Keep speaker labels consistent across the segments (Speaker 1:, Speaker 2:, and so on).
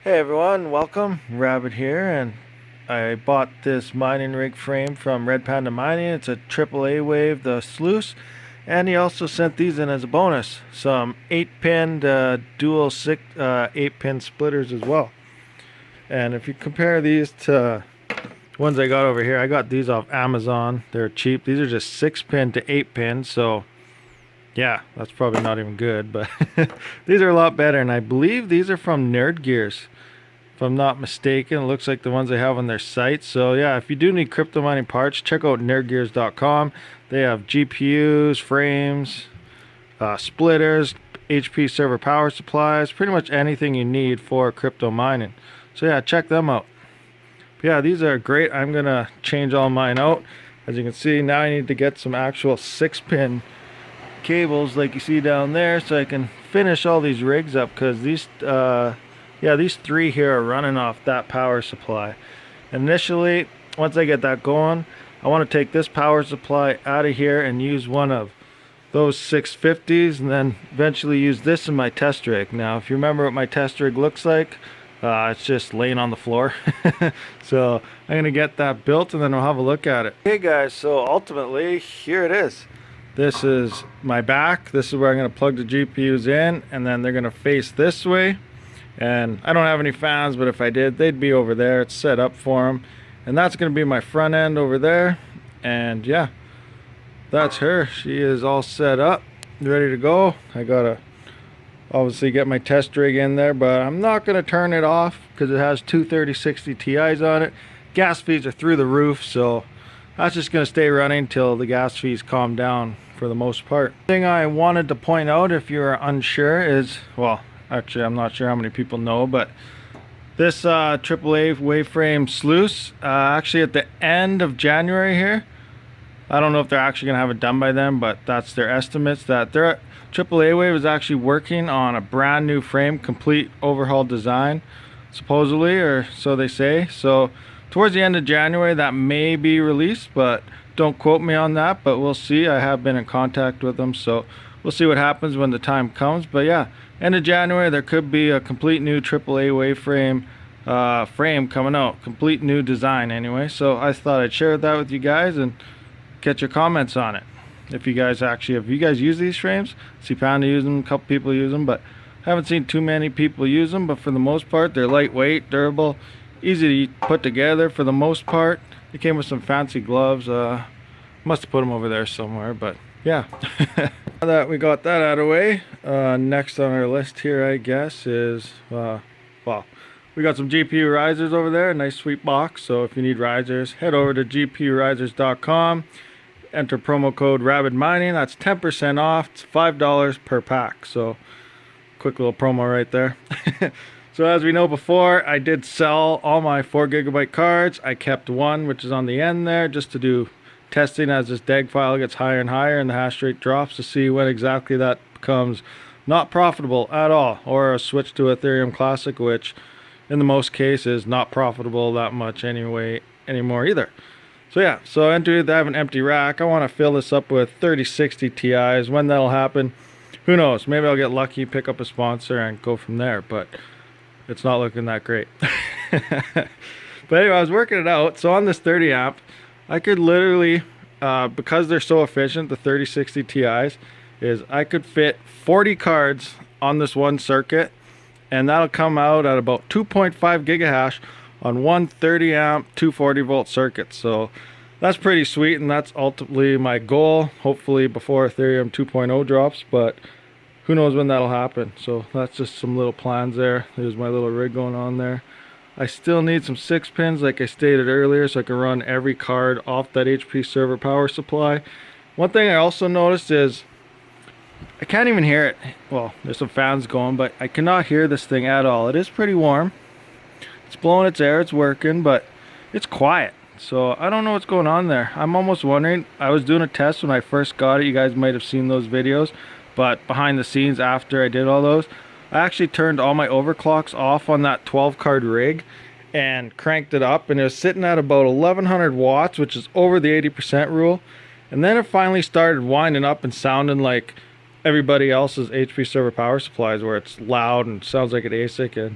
Speaker 1: Hey everyone, welcome. Rabid here, and I bought this mining rig frame from Red Panda Mining. It's a AAA wave, the sluice, and he also sent these in as a bonus. Some 8-pin dual 8-pin splitters as well. And if you compare these to ones I got over here, I got these off Amazon. They're cheap. These are just 6-pin to 8-pin, so yeah, that's probably not even good, but these are a lot better, and I believe these are from Nerd Gears, if I'm not mistaken. It looks like the ones they have on their site. So yeah, if you do need crypto mining parts, check out nerdgears.com. They have GPUs, frames, splitters, HP server power supplies, pretty much anything you need for crypto mining. So yeah, check them out. But yeah, these are great. I'm gonna change all mine out. As you can see, now I need to get some actual 6-pin cables like you see down there, so I can finish all these rigs up, because these these three here are running off that power supply. Initially, once I get that going, I want to take this power supply out of here and use one of those 650s, and then eventually use this in my test rig. Now if you remember what my test rig looks like, it's just laying on the floor. So I'm gonna get that built and then we'll have a look at it. Hey guys, so ultimately here it is. This is my back. This is where I'm going to plug the GPUs in, and then they're going to face this way. And I don't have any fans, but if I did, they'd be over there. It's set up for them. And that's going to be my front end over there. And yeah, that's her. She is all set up, ready to go. I got to obviously get my test rig in there, but I'm not going to turn it off because it has two 3060 Ti's on it. Gas fees are through the roof, so that's just going to stay running till the gas fees calm down for the most part. The thing I wanted to point out, if you're unsure, is, well, actually I'm not sure how many people know, but this AAA waveframe sluice, actually at the end of January here, I don't know if they're actually going to have it done by then, but that's their estimates, that their AAA wave is actually working on a brand new frame, complete overhaul design, supposedly, or so they say. So towards the end of January that may be released, but don't quote me on that, but we'll see. I have been in contact with them, so we'll see what happens when the time comes. But yeah, end of January there could be a complete new AAA waveframe frame coming out, complete new design anyway. So I thought I'd share that with you guys and get your comments on it. If you guys use these frames, see Panda use them, a couple people use them, but I haven't seen too many people use them. But for the most part, they're lightweight, durable, easy to put together for the most part. They came with some fancy gloves. Must have put them over there somewhere, but yeah. Now that we got that out of the way, next on our list here, I guess, is well, we got some GPU risers over there, a nice sweet box. So if you need risers, head over to gpurisers.com, enter promo code Rabid Mining. That's 10% off. It's $5 per pack. So quick little promo right there. So as we know before, I did sell all my 4GB cards. I kept one, which is on the end there, just to do testing as this DEG file gets higher and higher and the hash rate drops, to see when exactly that becomes not profitable at all, or a switch to Ethereum Classic, which in the most cases not profitable that much anymore either. So yeah, so I have an empty rack. I want to fill this up with 3060 Ti's. When that'll happen, who knows? Maybe I'll get lucky, pick up a sponsor, and go from there. But it's not looking that great. But anyway, I was working it out. So on this 30 amp, I could literally, because they're so efficient, the 3060 Ti's, is I could fit 40 cards on this one circuit, and that'll come out at about 2.5 gigahash on one 30 amp 240 volt circuit. So that's pretty sweet, and that's ultimately my goal, hopefully before Ethereum 2.0 drops, but who knows when that'll happen. So that's just some little plans there. There's my little rig going on there. I still need some 6-pins like I stated earlier, so I can run every card off that HP server power supply. One thing I also noticed is I can't even hear it. Well, there's some fans going, but I cannot hear this thing at all. It is pretty warm. It's blowing its air, it's working, but it's quiet. So I don't know what's going on there. I'm almost wondering, I was doing a test when I first got it. You guys might have seen those videos, but behind the scenes after I did all those, I actually turned all my overclocks off on that 12 card rig and cranked it up, and it was sitting at about 1100 watts, which is over the 80% rule. And then it finally started winding up and sounding like everybody else's HP server power supplies, where it's loud and sounds like an ASIC, and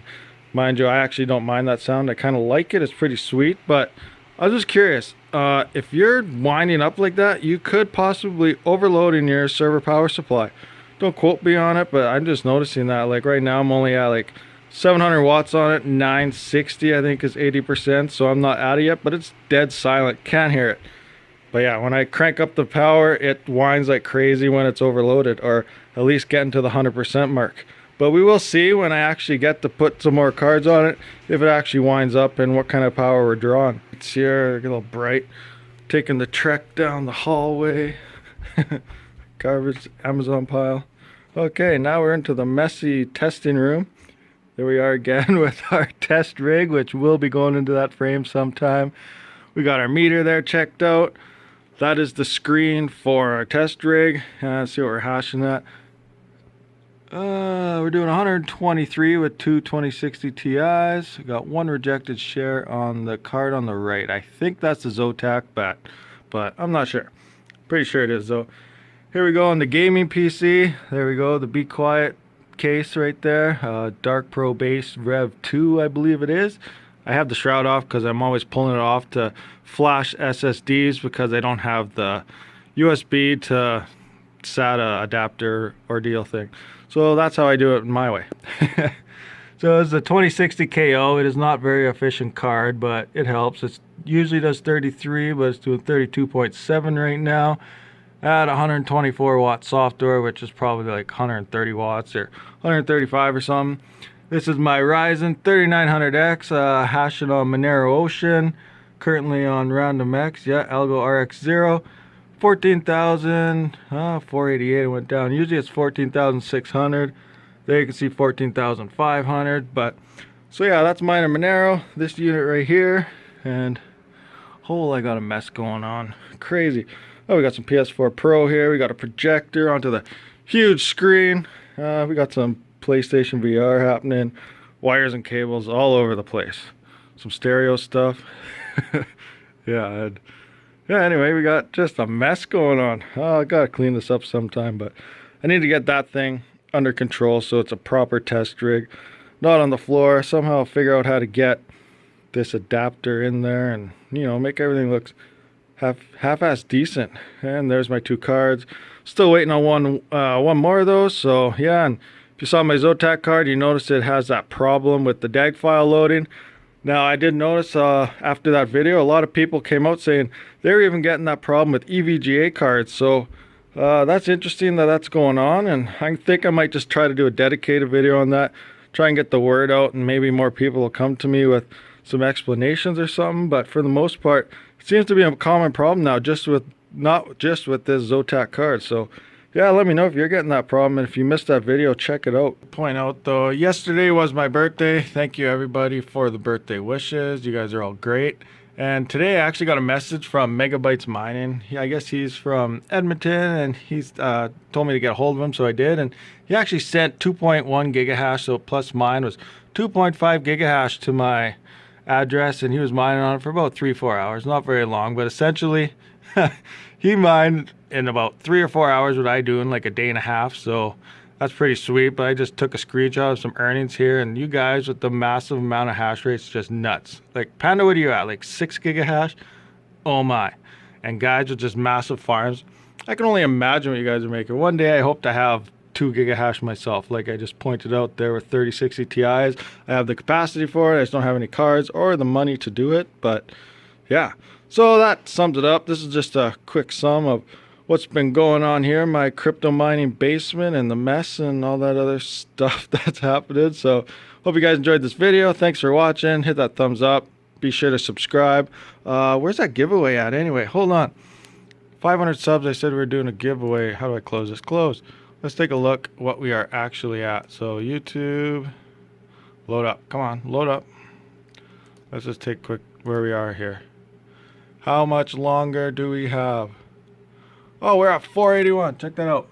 Speaker 1: Mind you, I actually don't mind that sound. I kind of like it. It's pretty sweet. But I was just curious, if you're winding up like that, you could possibly overload in your server power supply. Don't quote me on it, but I'm just noticing that. Like right now, I'm only at like 700 watts on it. 960 I think is 80%, so I'm not at it yet, but it's dead silent. Can't hear it. But yeah, when I crank up the power, it whines like crazy when it's overloaded, or at least getting to the 100% mark. But we will see when I actually get to put some more cards on it, if it actually winds up and what kind of power we're drawing. It's here, get a little bright. Taking the trek down the hallway. Garbage Amazon pile. Okay, now we're into the messy testing room. There we are again with our test rig, which will be going into that frame sometime. We got our meter there checked out. That is the screen for our test rig. Let's see what we're hashing at. We're doing 123 with two 2060 Ti's. We got one rejected share on the card on the right. I think that's the Zotac bat, but I'm not sure. Pretty sure it is though. Here we go on the gaming PC. There we go, the Be Quiet case right there. Dark Pro Base Rev 2, I believe it is. I have the shroud off because I'm always pulling it off to flash SSDs because I don't have the USB to SATA adapter ordeal thing. So that's how I do it my way. So it's a 2060 KO. It is not very efficient card, but it helps. It usually does 33, but it's doing 32.7 right now at 124 watt software, which is probably like 130 watts or 135 or something. This is my Ryzen 3900X, hashing on Monero Ocean, currently on Random X, yeah, Algo RX0. 14,488, it went down. Usually it's 14,600. There you can see 14,500. But so yeah, that's mine and Monero. This unit right here, and I got a mess going on. Crazy. Oh, we got some PS4 Pro here. We got a projector onto the huge screen. We got some PlayStation VR happening. Wires and cables all over the place. Some stereo stuff. Yeah. Yeah, anyway, we got just a mess going on. Oh, I gotta clean this up sometime, but I need to get that thing under control so it's a proper test rig, not on the floor. Somehow figure out how to get this adapter in there and, you know, make everything look half-ass decent. And there's my two cards. Still waiting on one more of those. So yeah, and if you saw my Zotac card, you noticed it has that problem with the DAG file loading. Now, I did notice after that video, a lot of people came out saying they're even getting that problem with EVGA cards. So that's interesting that that's going on. And I think I might just try to do a dedicated video on that. Try and get the word out, and maybe more people will come to me with some explanations or something. But for the most part, it seems to be a common problem now, not just with this Zotac card. So yeah, let me know if you're getting that problem, and if you missed that video, check it out. Point out though, yesterday was my birthday. Thank you everybody for the birthday wishes. You guys are all great. And today I actually got a message from Megabytes Mining. I guess he's from Edmonton, and he's told me to get a hold of him, so I did. And he actually sent 2.1 gigahash, so plus mine was 2.5 gigahash to my address, and he was mining on it for about 3-4 hours. Not very long, but essentially he mined in about 3 or 4 hours what I do in like a day and a half. So that's pretty sweet. But I just took a screenshot of some earnings here, and you guys with the massive amount of hash rates, just nuts. Like Panda, what are you at? Like 6 gigahash? Oh my. And guys with just massive farms, I can only imagine what you guys are making. One day I hope to have 2 gigahash myself, like I just pointed out there with 3060 Ti's. I have the capacity for it. I just don't have any cards or the money to do it. But yeah, so that sums it up. This is just a quick sum of what's been going on here in my crypto mining basement and the mess and all that other stuff that's happening. So hope you guys enjoyed this video. Thanks for watching. Hit that thumbs up. Be sure to subscribe. Where's that giveaway at anyway? Hold on. 500 subs. I said we were doing a giveaway. How do I close this? Close. Let's take a look what we are actually at. So YouTube, load up. Come on, load up. Let's just take quick where we are here. How much longer do we have? Oh, we're at 481. Check that out.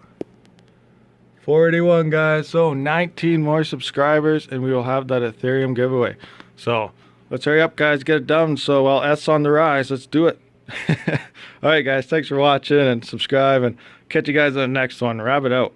Speaker 1: 481, guys. So 19 more subscribers, and we will have that Ethereum giveaway. So let's hurry up, guys. Get it done. So while S on the rise, let's do it. All right, guys. Thanks for watching, and subscribe, and catch you guys on the next one. Rabid out.